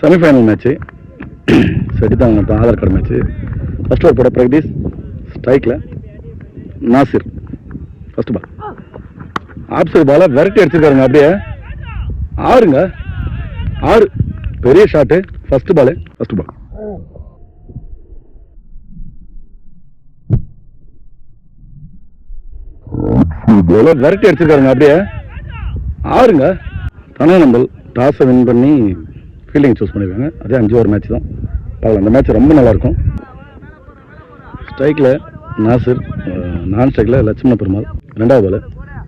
Semi-final match செட்டிதாங்க Aadhaar card match. First over போட பிரகதீஷ், ஸ்ட்ரைக்கில் Nasir. First ball off side பாலை விரட்டி அடிச்சிருக்காருங்க. அப்படியே 6ங்க, 6 பெரிய ஷாட்டு. ஃபர்ஸ்ட் பால் விரட்டி அடிச்சிருக்காருங்க. அப்படியே 6ங்க. தனநம்பல் டாஸை வின் பண்ணி ஃபீல்டிங் சூஸ் பண்ணியிருக்காங்க. அதே 5 ஓவர் மேட்ச் தான். பார்க்கலாம், அந்த மேட்ச் ரொம்ப நல்லாயிருக்கும். ஸ்ட்ரைக்கில் நாசிர், நான் ஸ்ட்ரைக்கில் லட்சுமண பெருமாள். 2வது பால்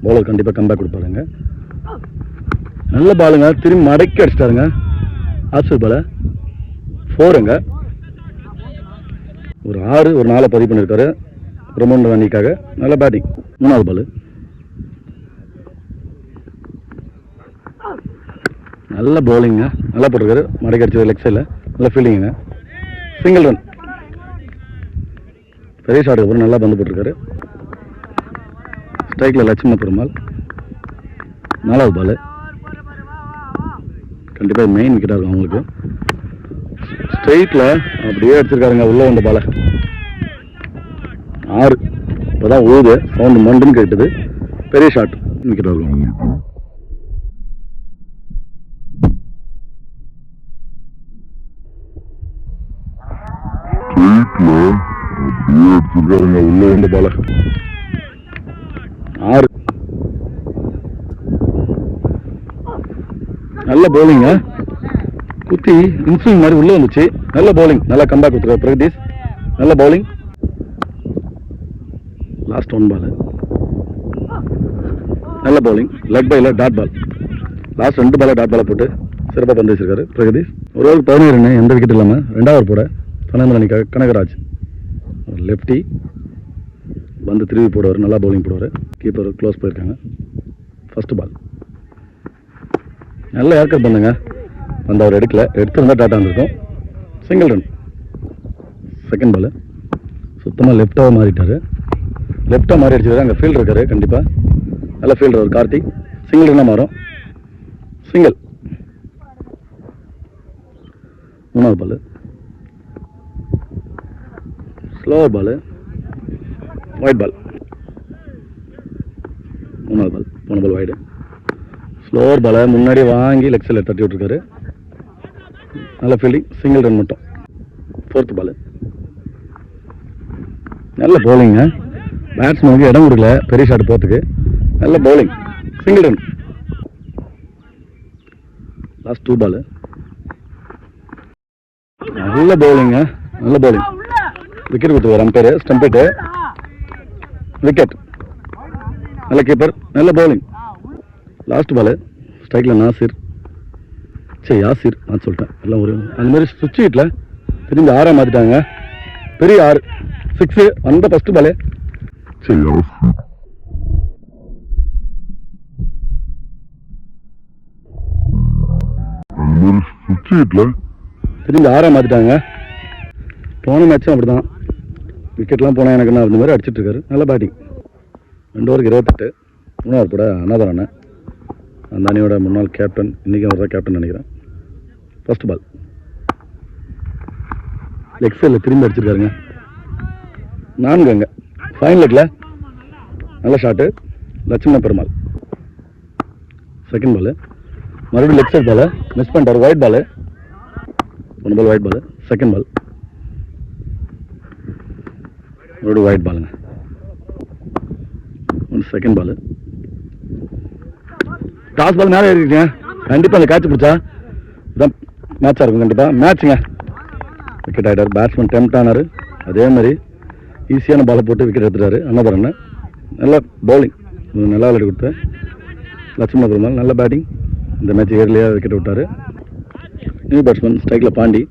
பவுலர் கண்டிப்பாக கம்பேக் கொடுப்பாருங்க. நல்ல பாலுங்க, திரும்பி மடக்கி அடிச்சிட்டாருங்க. ஆப்சைட் பாலை 4ங்க. ஒரு 6 ஒரு 4 பதிவு பண்ணியிருக்காரு பிரமோண்ட அணிக்காக. நல்ல பேட்டிங். 3வது பால் நல்ல பவுலிங்க, நல்லா போட்டிருக்காரு. மடக்கி அடிச்சது லெக் சைடில். நல்ல ஃபீல்டிங்க. Single run. பெரிய ஷாட்டுக்கு அப்புறம் நல்லா பந்து போட்டிருக்காரு. ஸ்ட்ரைக்கில் லட்சுமண பெருமாள். 4வது பால் கண்டிப்பாக மெயின் விக்கெட்டாக இருக்கும் அவங்களுக்கு. ஸ்ட்ரைட்டில் அப்படியே அடிச்சிருக்காருங்க உள்ளே வந்த பாலை. 6 இப்போ தான் ஊது சவுண்டு மண்டுன்னு கேட்டுது. பெரிய ஷாட், விக்கெட்டாக இருக்கும் அவங்களுக்கு. அடிச்சிருக்காருங்க உள்ள வந்த பால. 6 நல்ல பவுலிங்க, குத்தி இன்ஸ்விங் மாதிரி உள்ள வந்துச்சு. நல்ல பவுலிங், நல்லா கம்பேக் கொடுத்துருக்காரு பிரகதீஷ். நல்ல பவுலிங். லாஸ்ட் 1 பால் நல்ல பவுலிங். லெக் பைல டாட் பால். லாஸ்ட் 2 பாலை டாட் பாலை போட்டு சிறப்பாக பந்து வச்சிருக்காரு பிரகதீஷ். ஒரு ஓவருக்கு 17 ரன், எந்த விக்கெட் இல்லாமல். 2வது ஓவர் போட பன்னெண்டு அணிக்காக கனகராஜ். லெஃப்டி பந்து திரும்பி போடுவார், நல்லா பவுலிங் போடுவார். கீப்பர் க்ளோஸ் போயிருக்காங்க. ஃபர்ஸ்ட் பால் நல்ல ஏர்கட் பண்ணுங்க. அந்த அவர் எடுக்கல, எடுத்துருந்தா டாட்டா இருந்திருக்கும். Single run. செகண்ட் பால் சுத்தமாக லெஃப்டாக மாறிட்டார். லெஃப்டாக மாறி அடிச்சது. அங்கே ஃபீல்டு இருக்காரு கண்டிப்பாக. நல்ல ஃபீல்டர் ஒரு கார்த்திக். சிங்கிள் ரன்னாக மாறும். சிங்கிள். 3வது பால் ஸ்லோவர் பால், ஒயிட் பால். 3வது பால் போன பால் வைடு. ஸ்லோவர் பாலை முன்னாடி வாங்கி லெக் சைடில் தட்டி விட்டுருக்காரு. நல்ல ஃபீல்டிங். சிங்கிள் ரன் மட்டும். 4th பால் நல்ல பவுலிங்க. பேட்ஸ்மேனுக்கு இடம் கொடுக்கல பெரிய ஷாட் போகிறதுக்கு. நல்ல பவுலிங். Single run. லாஸ்ட் 2 பால் நல்ல பவுலிங்க, நல்ல பவுலிங். விக்கெட் கொடுத்துருவார் அம்பேர். ஸ்டம்பிட்டு விக்கெட். நல்ல கீப்பர், நல்ல பவுலிங். லாஸ்ட் பால் ஸ்ட்ரைக்கில் நாசிர், யாசிர் நான் சொல்லிட்டேன் எல்லாம் ஒரு அந்த மாதிரி சுவிட்ச் ஹிட்டில் திரும்பி 6 மாற்றிட்டாங்க. பெரிய 6 6 வந்த ஃபர்ஸ்ட் பாலே. சுவிட்ச் ஹிட்டில் திரும்பி 6 மாற்றிட்டாங்க. போன மேட்சும் அப்படி தான், விக்கெட்லாம் போனால் எனக்கு என்ன அந்த மாதிரி அடிச்சிட்டு இருக்காரு. நல்ல பேட்டிங். 2 ஓவருக்கு 28. 3வது போட அனாதர் அண்ணன், அந்த அணியோட முன்னாள் கேப்டன். இன்றைக்கி அவர் தான் கேப்டன் நினைக்கிறேன். ஃபர்ஸ்ட் பால் லெக் சைடில் திரும்பி அடிச்சிருக்காருங்க. 4ங்க. ஃபைன் லெக்கில் நல்ல shot. Lakshmana Perumal. Second ball மறுபடியும் லெக் சைட் பால் மிஸ் பண்ணிட்டார். Wide ball. 1 ball wide ball. Second ball மறுபடியும் ஒயிட் பாலுங்க. செகண்ட் பால் டாஸ் பால் மேலே ஏறிருக்கீங்க. கண்டிப்பாக அந்த கேட்ச் பிடிச்சா இதான் மேட்சாக இருக்கும். கண்டிப்பாக மேட்சுங்க. விக்கெட் ஆகிட்டார். பேட்ஸ்மேன் டெம்ட் ஆனார். அதே மாதிரி ஈஸியான பாலை போட்டு விக்கெட் எடுத்துட்டாரு அண்ணாதர் அண்ணன். நல்ல பவுலிங், நல்லா விளையாடி கொடுத்தேன். லட்சுமண பெருமாள் நல்ல பேட்டிங். இந்த மேட்ச் ஏர்லியாக விக்கெட் விட்டார். நியூ பேட்ஸ்மேன் ஸ்ட்ரைக்கில் பாண்டி.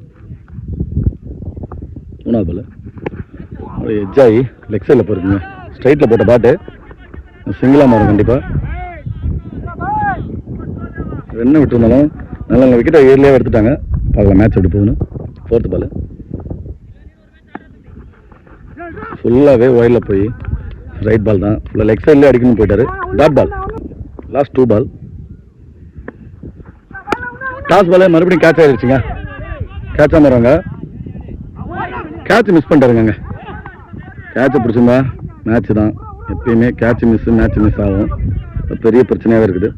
3வது பால் எஜ்ஜாயி லெக் சைடில் போயிருக்குங்க. ஸ்ட்ரைட்டில் போட்ட பாட்டு சிங்கிளாக மாறும் கண்டிப்பாக. என்ன விட்டுருந்தாலும் நல்ல நல்ல விக்கெட்டை ஏர்லியாக எடுத்துட்டாங்க. பார்க்கலாம் மேட்ச் எப்படி போகுதுன்னு. 4th பால் ஃபுல்லாகவே ஒயிலில் போய் ரைட் பால் தான். ஃபுல்லாக லெக் சைட்லேயே அடிக்கணும்னு போயிட்டாரு. Dot ball. Last 2 ball toss ball மறுபடியும் கேட்ச் ஆகிடுச்சுங்க. கேட்சா மாறுவாங்க. Catch miss பண்ணிட்டாருங்க. கேட்சை பிடிச்சிருந்தா மேட்ச் தான். எப்பயுமே கேட்ச் மிஸ் ஆகும். பெரிய பிரச்சனையாகவே இருக்குது.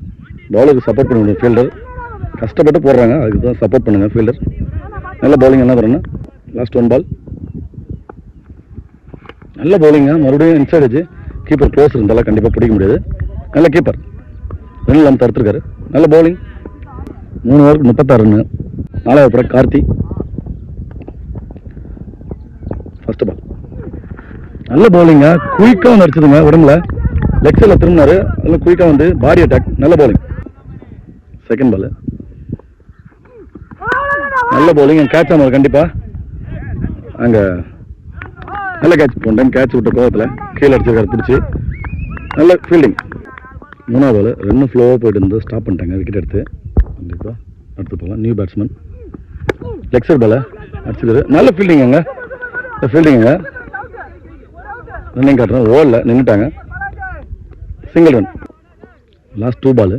பவுலருக்கு சப்போர்ட் பண்ண முடியும். ஃபீல்டர் கஷ்டப்பட்டு போடுறாங்க, அதுக்கு தான் சப்போர்ட் பண்ணுங்க ஃபீல்டர். நல்ல பவுலிங் என்ன வரணும். லாஸ்ட் 1 பால் நல்ல பவுலிங்க. மறுபடியும் இன்சைட் வச்சு கீப்பர் க்ளோஸ் இருந்தாலும் கண்டிப்பாக பிடிக்க முடியாது. நல்ல கீப்பர் ரன் இல்லாமல் தடுத்துருக்காரு. நல்ல பவுலிங். 3 ஓவருக்கு 36 ரன்னு. 4வது பிறகு கார்த்தி. ஃபர்ஸ்ட் பால் நல்ல பவுலிங்க. குயிக்காக வந்து அடிச்சதுங்க. உடம்புல லெக் சைடில் திரும்பினாரு. அதில் குயிக்காக வந்து பாடி அட்டாக். நல்ல பவுலிங். செகண்ட் பால் நல்ல பவுலிங். கேட்ச் ஆமாம் கண்டிப்பாக. அங்கே நல்ல கேட்ச். போன டைம் கேட்ச் விட்ட கோவத்தில் கீழே அடிச்சிருக்காரு பிடிச்சி. நல்ல ஃபீல்டிங். 3வது பால் ரன்னு ஃப்ளோவாக போயிட்டு இருந்து ஸ்டாப் பண்ணிட்டாங்க. விக்கெட் எடுத்து கண்டிப்பாக அடுத்து போகலாம். நியூ பேட்ஸ்மேன் லெக் சைட் பாலை அடிச்சிருக்காரு. நல்ல ஃபீல்டிங்க. ஃபீல்டிங்க ரன்னிங் காட்டுறோம். ஓவரில் நின்றுட்டாங்க. Single run. Last 2 ball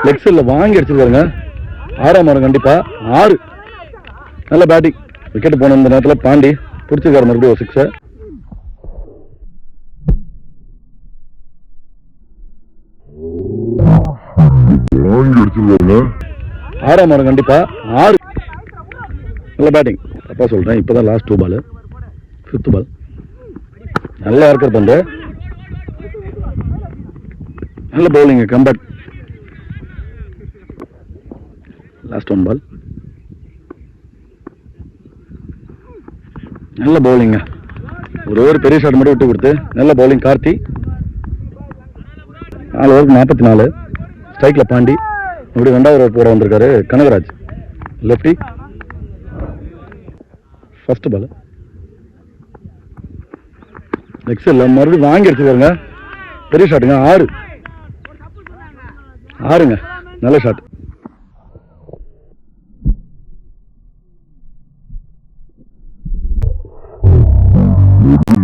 leg சைடில் வாங்கி அடிச்சிருக்காருங்க. 6ஆம் ஓவர் கண்டிப்பாக 6. நல்ல பேட்டிங். விக்கெட் போன இந்த நேரத்தில் பாண்டி பிடிச்சிருக்காரு மறுபடியும் ஒரு 6. ஆறாம் ஓவர் கண்டிப்பா 6. நல்ல பேட்டிங். தப்பா சொல்றேன். இப்பதான் லாஸ்ட் 2 பால். 5th பால் நல்ல யார்கர் பந்து. நல்ல பவுலிங். கம்பேக். லாஸ்ட் 1 பால் நல்ல பவுலிங்க. ஒரு பெரிய ஷாட் மட்டும் விட்டு கொடுத்து நல்ல பவுலிங். கார்த்தி 4 ஓவருக்கு 44. ஸ்ட்ரைக்ல பாண்டி. அப்படி 2வது ஓவர் போட வந்திருக்காரு கனகராஜ். லெஃப்டி. ஃபர்ஸ்ட் பால் எக்ஸல்ல மறுபடியும் வாங்கி அடிச்சிருக்காருங்க. பெரிய ஷாட்டுங்க. 6ங்க. நல்ல ஷாட்.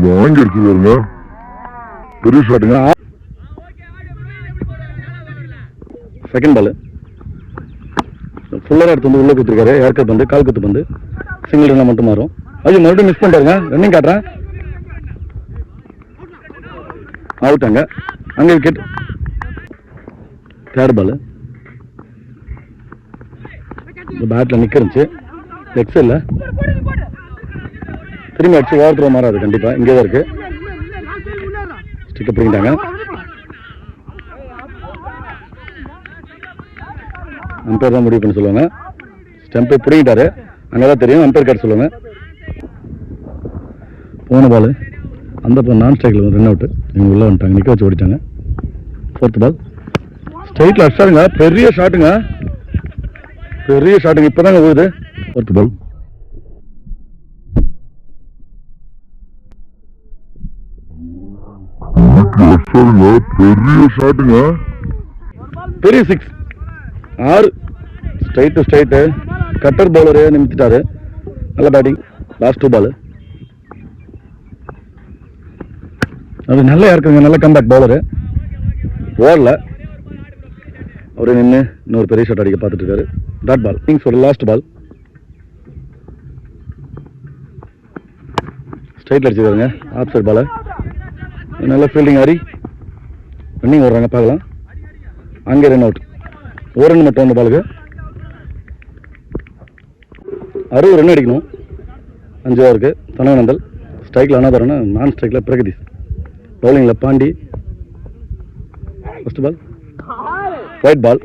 வாங்கி அடிச்சிருக்காருங்க. பெரிய ஷாட்டுங்க. செகண்ட் பால் ஃபுல்லராக எடுத்து வந்து உள்ளே கொடுத்துருக்காரு. ஏர்கட் பந்து, கால் குத்து பந்து. சிங்கிள் ரன்ல மட்டும் மாறும். ஐயோ மறுபடியும் மிஸ் பண்ணிட்டாருங்க. ரன்னிங் காட்டுறேன். அவுட்டாங்க. அங்கே விக்கெட். தேர்ட் பால் பேட்டில் நிற்கிருந்துச்சு. எக்ஸல்ல திரும்பி அடிச்சு ஓவர் த்ரோ மாறாது கண்டிப்பாக. இங்கே தான் இருக்கு. ஸ்டிக்கை பிடிக்கிட்டாங்க. அம்பையர் தான் முடிவு பண்ணி சொல்லுவாங்க. ஸ்டெம்பை பிடிக்கிட்டாரு. அங்கே தான் தெரியும். அம்பையர் கார்டு சொல்லுவாங்க. போன பால் அந்த நான் ஸ்ட்ரைக்கில் ரன் அவுட்டு. இவங்க உள்ளே வந்துட்டாங்க. நிற்க வச்சு ஓடிட்டாங்க. 4th பால் ஸ்ட்ரைட்டில் அடிச்சாருங்க. பெரிய ஷாட்டுங்க. இப்போ தாங்க போகுது. 4th பால் பெரிய ஷாட்டுங்க. பெரிய 6. 6. ஸ்ட்ரைட்டு கட்டர் பவுலரு நிமித்திட்டாரு. நல்ல பேட்டிங். லாஸ்ட் 2 பால் அது நல்லா இருக்குங்க. நல்ல கம்பேக் பவுலரு. ஓவரில் அவரு நின்று இன்னொரு பெரிய ஷாட் அடிக்க பார்த்துட்டு இருக்காரு. Dot ball. கிங்ஸ் ஒரு லாஸ்ட் பால் ஸ்ட்ரைட்டில் அடிச்சிருக்காருங்க. Off side ball. நல்ல ஃபீல்டிங். ஹரி ரன்னிங் ஓடுறாங்க. பார்க்கலாம். அங்கே ரன் அவுட். 1 ரன் மட்டும் அந்த பாலுக்கு. 60 ரன் அடிக்கணும் 5 ஓவருக்கு. தனவனந்தல் ஸ்ட்ரைக்கில் அனாதரன். நான் ஸ்ட்ரைக்கில் பிரகதீஷ். பவுலிங்கில் Pandi. First ball wide ball.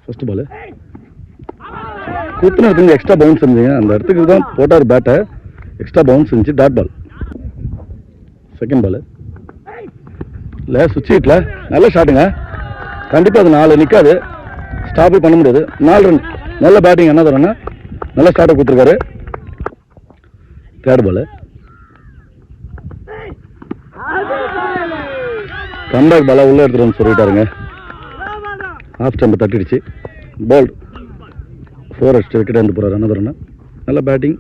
First ball குத்துன இடத்துல எக்ஸ்ட்ரா பவுன்ஸ் இருந்துங்க. அந்த இடத்துக்கு தான் போட்டார் பேட்டை. எக்ஸ்ட்ரா பவுன்ஸ் இருந்துச்சு. Dot ball. செகண்ட் பால் இல்லை சுவிட்ச் ஹிட்டில் நல்ல ஷாட்டுங்க. கண்டிப்பாக அது 4 நிற்காது. ஸ்டாப்பே பண்ண முடியாது. 4 ரன். நல்ல பேட்டிங். என்ன தரேன்னா நல்ல ஸ்டார்ட்டை கொடுத்துருக்காரு. தேர்ட் பால் கம்பேக் பாலா உள்ளே எடுத்துகிட்டு சொல்லிட்டாருங்க. ஆஃப் ஸ்டம்பை தட்டிடுச்சு. பால் 4 அடிச்சு விக்கெட் வந்து போகிறார். என்ன தரேன்னா நல்ல பேட்டிங்.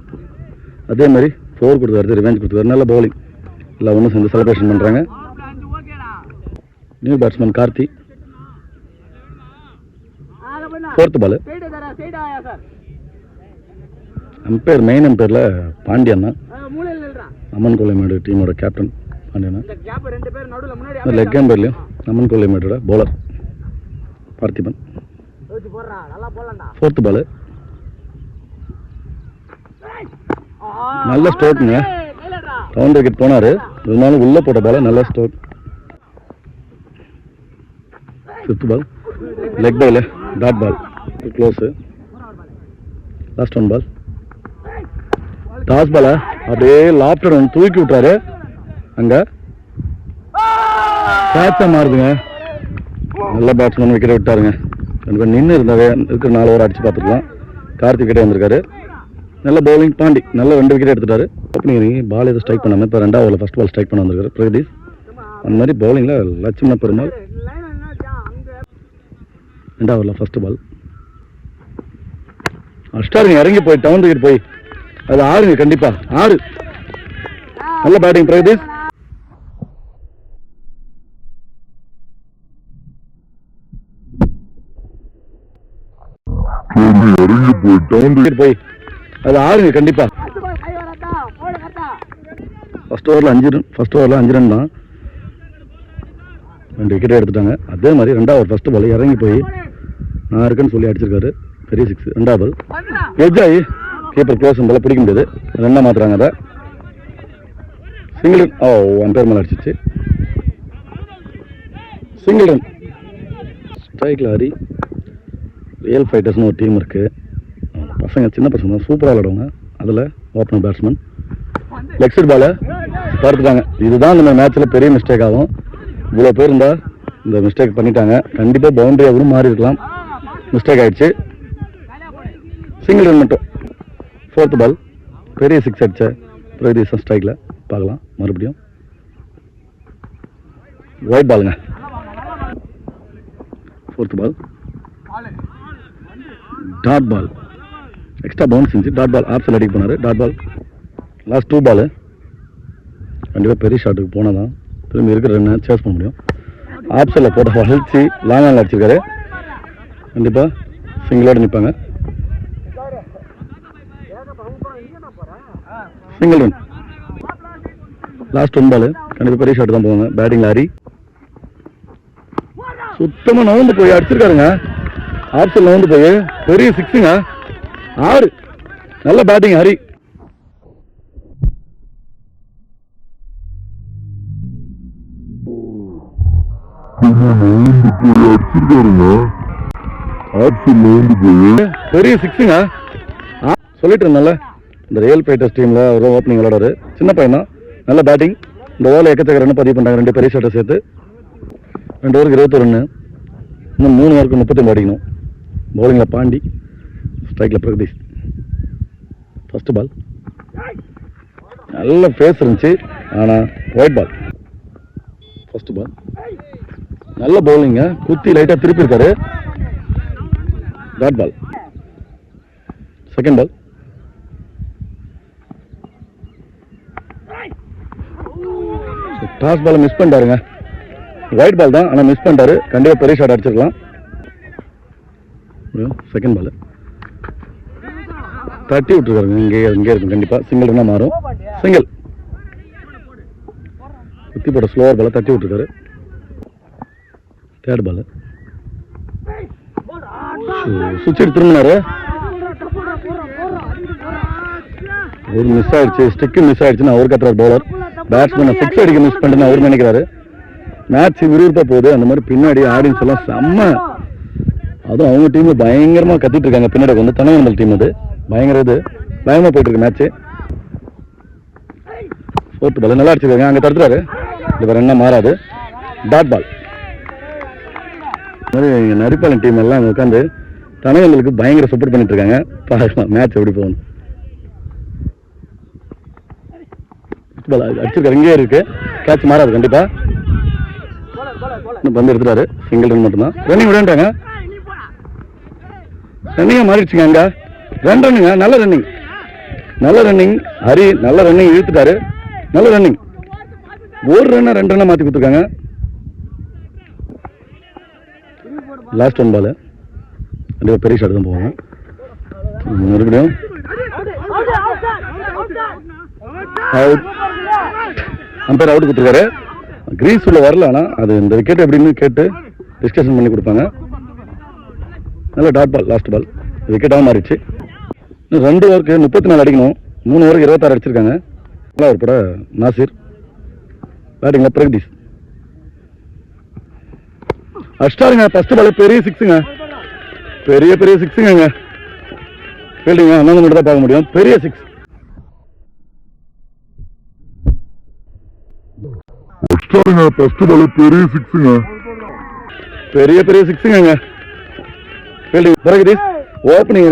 அதே மாதிரி 4 கொடுத்தாரு. ரிவெஞ்ச் கொடுத்துருக்காரு. நல்ல பவுலிங். எல்லாம் ஒன்றும் சேர்ந்து செலிப்ரேஷன் பண்ணுறாங்க. New batsman Karthi. 4th ball. Umpire main அம்பையரில் பாண்டியண்ணா, அம்மன் கொல்லைமேடு டீமோட கேப்டன் பாண்டியண்ணா. லெக் அம்பையர்லையும் அம்மன் கொல்லைமேடோட பவுலர் பார்த்திபன். 4th ball. நல்ல ஸ்ட்ரோக்குங்க, ரவுண்ட் விக்கெட் போனார், இருந்தாலும் உள்ளே போட்ட பால் நல்ல ஸ்ட்ரோக். 5th பால். லெக் பால், டாட் பால், க்ளோஸு. லாஸ்ட் 1 பால். டாஸ் பாலை அப்படியே லாப்டர் வந்து தூக்கி விட்டாரு, அங்கே கேட்சாக மாறுதுங்க. நல்ல பேட்ஸ்மேன் விக்கெட் விட்டாருங்க. கண்டிப்பாக நின்று இருந்தாவே இருக்கிற 4 ஓவர் அடிச்சு பார்த்துக்கலாம். கார்த்திக் கிட்டே வந்திருக்காரு. நல்ல பவுலிங் பாண்டி, நல்ல 2 விக்கெட் எடுத்துட்டாரு. ஓப்பனிங் பால் எதுவும் ஸ்ட்ரைக் பண்ணாமல் இப்போ 2வது ஓவரில் ஃபர்ஸ்ட் பால் ஸ்ட்ரைக் பண்ண வந்திருக்காரு பிரகதீஷ். அந்த மாதிரி பவுலிங்கில் லட்சுமண பெருமாள். 2வது ஓவரில் ஃபர்ஸ்ட் பால் அஷ்டாருங்க, இறங்கி போய் டவுன் விக்கெட் போய் அது 6ங்க, கண்டிப்பாக 6. நல்ல பேட்டிங் பிரகதீஷ். இறங்கி போய் டவுன் விக்கெட் போய் அது 6ங்க, கண்டிப்பாக. ஃபர்ஸ்ட் ஓவரில் 5 ரன் தான், 2 விக்கெட் எடுத்துட்டாங்க. அதே மாதிரி 2வது ஓவர் ஃபர்ஸ்ட் பால் இறங்கி போய் நான் இருக்கேன்னு சொல்லி அடிச்சிருக்காரு, பெரிய 6. 2வது பால் எட்ஜ் ஆகி கீப்பர் க்ளோஸ் பால் பிடிக்க முடியாது, 2 மாத்துறாங்க. அதை சிங்கிள் ரன். அம்பையர் மேலே அடிச்சிச்சு, சிங்கிள் ரன். ஸ்ட்ரைக்கில் ஹரி. ரியல் ஃபைட்டர்ஸ்னு ஒரு டீம் இருக்குது, பசங்க சின்ன பசங்க தான், சூப்பராக விளாடுவாங்க. அதில் ஓப்பனர் பேட்ஸ்மேன் லெக் சைட் பாலை தடுத்துட்டாங்க. இதுதான் இந்த மேட்ச்சில் பெரிய மிஸ்டேக் ஆகும். இவ்வளோ பேர் இருந்தால் இந்த மிஸ்டேக் பண்ணிட்டாங்க. கண்டிப்பாக பவுண்டரியாக கூட மாறி இருக்கலாம், மிஸ்டேக் ஆகிடுச்சு. சிங்கிள் ரன் மட்டும். 4th பால் பெரிய 6 அடிச்ச பிரகதீஷ் ஸ்ட்ரைக்கில் பார்க்கலாம். மறுபடியும் ஒயிட் பாலுங்க. 4th ball dot ball, extra bounce இருந்துச்சு. டாட் பால் ஆப்ஸில் அடிக்க போனார். Dot ball. லாஸ்ட் 2 பால் கண்டிப்பாக பெரிய ஷாட்டுக்கு போனால் தான் திரும்பி இருக்கிற ரன்னை சேஸ் பண்ண முடியும். ஆப்ஸில் போட்ட வளர்ச்சி லாங் ஆனில் அடிச்சிருக்காரு, கண்டிப்பாக சிங்கிளோடு நிற்பாங்க. Single run. லாஸ்ட் 1 பால் கண்டிப்பாக பெரிய ஷாட் தான் போவாங்க. பேட்டிங்கில் ஹரி சுத்தமாக நவுந்து போய் அடிச்சிருக்காருங்க. ஆப்ஸில் நவுந்து போய் பெரிய 6ங்க, 6. நல்ல பேட்டிங் ஹரி. பெரிய 6ங்க. சொல்லிட்டு இருந்தேன்ல, இந்த ரியல் ஃபைட்டர்ஸ் டீமில் ஒரு ஓப்பனிங் விளையாடுறாரு, சின்ன பையன் தான், நல்ல பேட்டிங். இந்த ஓவரில் எக்கச்சக்க ரன் பதிவு பண்ணுறாங்க. 2 பெரிய ஷாட்டை சேர்த்து 2 ஓவருக்கு 21 ரன்னு. இன்னும் 3 ஓவருக்கு 30 அடிக்கணும். பவுலிங்கில் பாண்டி, ஸ்ட்ரைக்கில் பிரகதீஷ். ஃபர்ஸ்ட் பால் நல்ல ஃபேஸ் இருந்துச்சு, ஆனால் ஒயிட் பால். ஃபர்ஸ்ட் பால் நல்ல பவுலிங்க, குத்தி லைட்டாக திருப்பி இருக்காரு. Dot ball. Second ball toss ball miss பண்ணிட்டாருங்க. ஒயிட் பால் தான், ஆனால் மிஸ் பண்ணிட்டாரு. கண்டிப்பாக பெரிய ஷாட் அடிச்சிருக்கலாம். செகண்ட் பால் தட்டி விட்டுருக்காருங்க, இங்கே இருக்கும். கண்டிப்பாக சிங்கிள் ரன்னாக மாறும். சிங்கிள். குத்தி போட்ட ஸ்லோவர் பாலை தட்டி விட்டுருக்காரு. தேர்ட் பால் சுவிட்ச் எடுத்து திரும்பினாரு, ஒரு மிஸ் ஆயிடுச்சு, ஸ்டிக்கு மிஸ் ஆயிடுச்சுன்னு அவர் கத்துறாரு பவுலர். பேட்ஸ்மேனை 6 அடிக்க மிஸ் பண்ணிட்டு அவர் நினைக்கிறாரு. மேட்ச் விறுவிறுப்பா போகுது. அந்த மாதிரி பின்னாடி ஆடியன்ஸ் எல்லாம் செம்ம, அதுவும் அவங்க டீம் பயங்கரமா கத்திட்டு இருக்காங்க. பின்னாடி வந்து தனவந்தல் டீம் அது பயங்கர இது பயமா போயிட்டு இருக்கு மேட்ச். 4th பால் நல்லா அடிச்சிருக்காங்க, அங்கே தடுத்துறாரு. இது வேற என்ன மாறாது. Dot ball. மாதிரி நரிப்பாளன் டீம் எல்லாம் அங்கே உட்காந்து தனவந்தலுக்கு பயங்கர சப்போர்ட் பண்ணிட்டு இருக்காங்க. பார்க்கலாம் மேட்ச் எப்படி போகணும். அடிச்சிருக்காரு, இங்கே இருக்கு, கேட்ச் மாறாது கண்டிப்பா. பந்து எடுத்துட்டாரு, சிங்கிள் ரன் மட்டும்தான். ரன்னிங் விடாண்டாங்க, ரன்னிங்கா மாறிடுச்சுங்க. அங்க 2 ரன்னுங்க, நல்ல ரன்னிங், நல்ல ரன்னிங். ஹரி நல்ல ரன்னிங் இழுத்துட்டாரு, நல்ல ரன்னிங். 1 ரன்னை 2 ரன்னை மாற்றி கொடுத்துருக்காங்க. லாஸ்ட் 1 பால் கண்டிப்பாக பெரிய ஷாட் தான் போவாங்க. மறுபடியும் அவுட். அம்பையர் அவுட் கொடுத்துருக்காரு. கிரீஸ் உள்ள வரல, ஆனால் அது இந்த விக்கெட் எப்படின்னு கேட்டு டிஸ்கஷன் பண்ணி கொடுப்பாங்க. நல்ல டாட் பால், லாஸ்ட் பால் விக்கெட்டாக மாறிடுச்சு. இன்னும் 2 ஓவருக்கு 34 அடிக்கணும். 3 ஓவருக்கு 26 அடிச்சிருக்காங்க. நல்லா ஒரு பட நாசிர் பேட்டிங்கில் பிரகதீஷ் அடிச்சிட்டாருங்க. ஃபர்ஸ்ட் பால் பெரிய சிக்ஸுங்க, பெரிய 6ங்க. ஃபீல்டிங்க அண்ணன் மட்டும் தான் பார்க்க முடியும். பெரிய 6. ஃபர்ஸ்ட் பால் பெரிய 6ங்க, பெரிய 6ங்க. ஃபீல்டிங் பிரகதீஷ் ஓப்பனிங்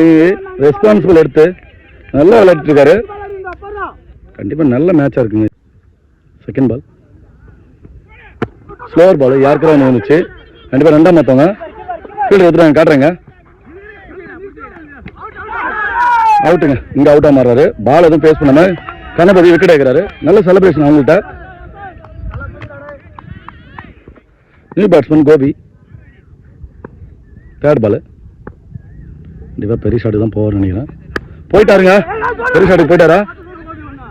ரெஸ்பான்சிபிள் எடுத்து நல்லா விளையாட்டு இருக்காரு. கண்டிப்பாக நல்ல மேட்சாக இருக்குங்க. செகண்ட் பால் ஸ்லோவர் பால் யாருக்கெல்லாம் ஒன்று வந்துச்சு. கண்டிப்பாக 2ஆம் மாற்றவங்க ஃபீல்டு எடுத்துறாங்க, காட்டுறேங்க. அவுட்டுங்க. இங்கே அவுட்டாக மாறுறாரு. பால் எதுவும் பேஸ் பண்ணாமல் கணபதி விக்கெட் எடுக்கிறாரு. நல்ல செலிப்ரேஷன் அவங்கள்ட்ட. New batsman Gopi. Third ball கண்டிப்பாக பெரிய ஷாட்டு தான் போவார்னு நினைக்கிறேன். போயிட்டாருங்க. பெரிய ஷாட்டுக்கு போயிட்டாரா?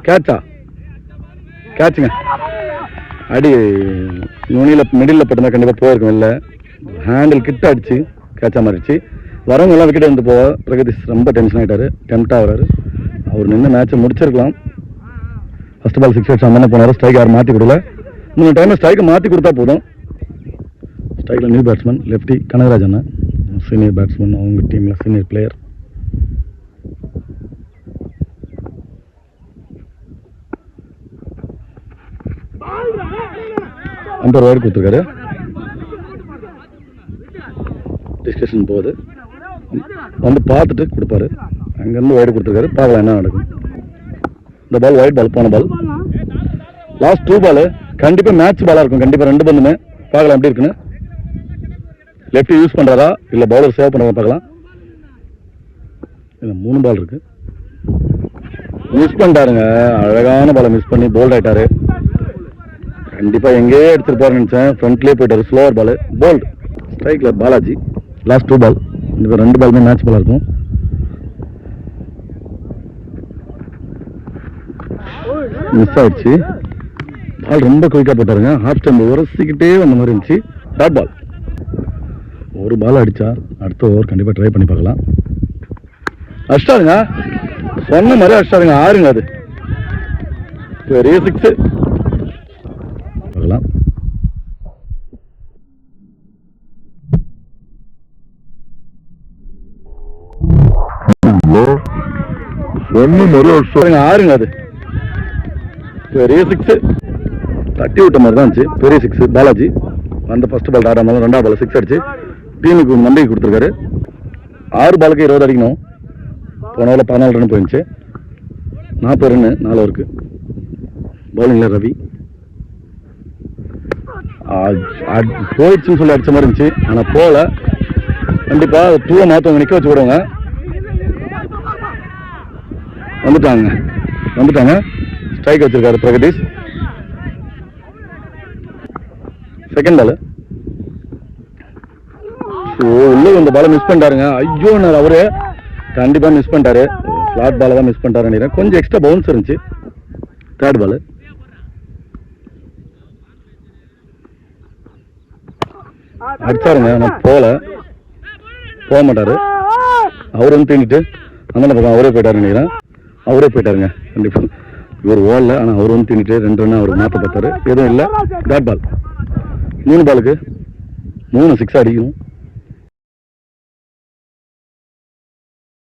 கேட்சா? கேட்சுங்க. அடி நுனியில் மிடில் பட்டுனா கண்டிப்பாக போயிருக்கும். இல்லை ஹேண்டில் கிட்ட அடிச்சு கேட்சா மாறிடுச்சு. வரவங்க எல்லாம் விக்கெட் வந்து போவா. பிரகதீஷ் ரொம்ப டென்ஷன் ஆகிட்டாரு, டெம்ட் ஆகிறாரு. அவர் நின்று மேட்சை முடிச்சிருக்கலாம். ஃபர்ஸ்ட் பால் 6 அடிச்சு அம்மனை போனார். ஸ்ட்ரைக் யாரும் மாற்றி கொடுக்கல. 3 டைம் ஸ்ட்ரைக்கை மாற்றி கொடுத்தா போதும். ஸ்ட்ரைக்கில் new batsman lefty Kanagarajan, senior batsman, அவங்க டீமில் சீனியர் பிளேயர். அம்பர் வைடு கொடுத்துருக்காரு. டிஸ்கஷன் போகுது. வந்து பார்த்துட்டு கொடுப்பாரு. அங்கேருந்து வைடு கொடுத்துருக்காரு. பார்க்கலாம் என்ன நடக்கும். இந்த பால் ஒயிட் பால், போன பால். லாஸ்ட் 2 பால் கண்டிப்பாக மேட்ச் பாலாக இருக்கும். கண்டிப்பாக 2 பந்துமே பார்க்கலாம் எப்படி இருக்குன்னு. லெஃப்ட் யூஸ் பண்ணுறாரா இல்லை பவுலர் சேவ் பண்ணுறதா பார்க்கலாம். இல்லை 3 பால் இருக்கு. மிஸ் பண்ணிட்டாருங்க. அழகான பாலை மிஸ் பண்ணி போல்ட் ஆகிட்டாரு. கண்டிப்பாக எங்கேயே எடுத்துருப்பாருன்னு நினச்சேன். ஃப்ரண்ட்லேயே போயிட்டாரு. ஸ்லோவர் பால் போல்ட். ஸ்ட்ரைக்கில் பாலாஜி. லாஸ்ட் 2 பால். கண்டிப்பாக 2 பாலுமே மேட்ச் பாலாக இருக்கும். மிஸ் ஆயிடுச்சு. பால் ரொம்ப குயிக்காக போட்டாருங்க. ஹாஃப் ஸ்டம்பு உரசிக்கிட்டே வந்த மாதிரி இருந்துச்சு. Dot ball. ஒரு பால் அடித்தா அடுத்த ஓவர் கண்டிப்பாக ட்ரை பண்ணி பார்க்கலாம். அடிச்சிட்டாருங்க. சொன்ன மாதிரி அடிச்சிட்டாருங்க. 6ங்க. அது பெரிய 6 பார்க்கலாம். சொன்ன மாதிரி அடிச்சிட்டாருங்க. 6ங்க. அது பெரிய 6. தட்டி விட்ட மாதிரி தான் இருந்துச்சு. பெரிய 6 பாலாஜி. அந்த ஃபர்ஸ்ட் பால் 6ஆம் பால், 2ஆம் பால் 6 அடிச்சு டீமுக்கு நம்பிக்கை கொடுத்துருக்காரு. 6 பாலுக்கு 20 அடிக்கணும். போன ஓவரில் 14 ரன் போயிருந்துச்சு. 40 ரன்னு 4 ஓவருக்கு. பவுலிங்கில் ரவி போயிடுச்சுன்னு சொல்லி அடித்த மாதிரி இருந்துச்சு. ஆனால் போகல. கண்டிப்பாக 2 மாற்றவங்க நிற்க வச்சு விடுவாங்க. வந்துட்டாங்க. ஸ்ட்ரைக் வச்சிருக்காரு பிரகதீஷ். செகண்ட் பால் உள்ள இந்த பாலை மிஸ் பண்ணிட்டாருங்க. ஐயோ அவரு கண்டிப்பா மிஸ் பண்ணிட்டாரு. ஸ்லாட் பாலை தான் மிஸ் பண்ணிட்டாரு நினைக்கிறேன். கொஞ்சம் எக்ஸ்ட்ரா பவுன்ஸ் இருந்துச்சு. தேர்ட் பால் அடிச்சாருங்க. ஆனால் போக மாட்டாரு. அவர் வந்து தீண்டிட்டு அந்த பக்கம் அவரே போயிட்டாரு நினைக்கிறேன். அவரே போயிட்டாருங்க. கண்டிப்பா இவர் ஓடல. ஆனால் அவர் வந்து தீண்டிட்டு 2 ரன் அவர் மாற்ற பார்த்தாரு. எதுவும் இல்லை. Dot ball. 3 பாலுக்கு 3 6 அடிக்கணும்.